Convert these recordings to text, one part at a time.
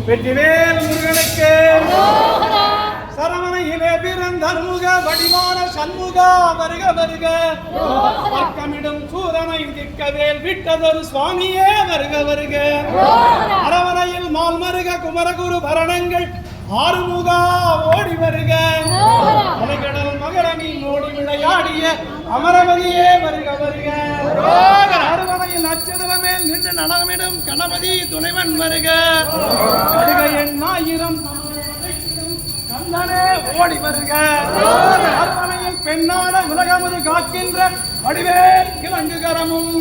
வெற்றிவேல் முருகனுக்கு சரவணையிலே பிறந்தருமுக வடிவான சண்முகா வருக வருக. பக்கமிடும் சூரனை திக்கவேல் விட்டதொரு சுவாமியே வருக வருக. அரவணையில் மால் மருக குமரகுரு பரணங்கள் ஆறுமுகா ஓடி வருக. அலைகடல் மகரணி ஓடி விளையாடிய அமரவதியே வருக வருக. அரவணையில் நட்சத்திரமேல் நின்று நடமிடும் கணபதி துணைவன் வருக வருக. என் ஆயிரம் கந்தனே ஓடி வருக. அரவணையில் பெண்ணான உலகமுது காக்கின்ற வடிவேல் கிழங்குகரமும்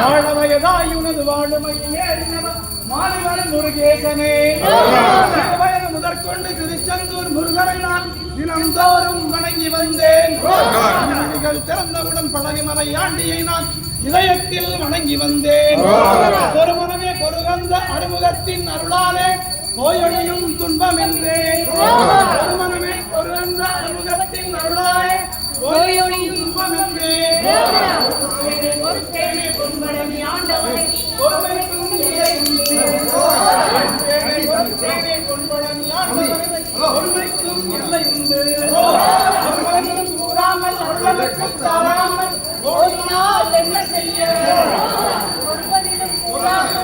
வாழ வயதாயுனது வாழுமையே மாலிவன் முருகேசனே. வயது முதற்கொண்டு திருச்செந்தூர் முருகனை நான் தினந்தோறும் வணங்கி வந்தேன். திறந்தவுடன் பழனிமலை ஆண்டியை நான் இதயத்தில் வணங்கி வந்தேன். ஒரு மனமே பொருகந்த அறுமுகத்தின் அருளாலே போயொழியும் துன்பம் என்றேன். ஒரு மனமே பொருகந்த அறுமுகத்தின் அருளாலே போயொழியும் துன்பம் என்றேன். ஆண்டவனை ஒருமைக்கும் ஒருமைக்கும் இல்லை உண்டு. கூறாமல் அருளலுக்கும் தாராமல் ஓடினால் என்ன செய்ய? கூறாமல்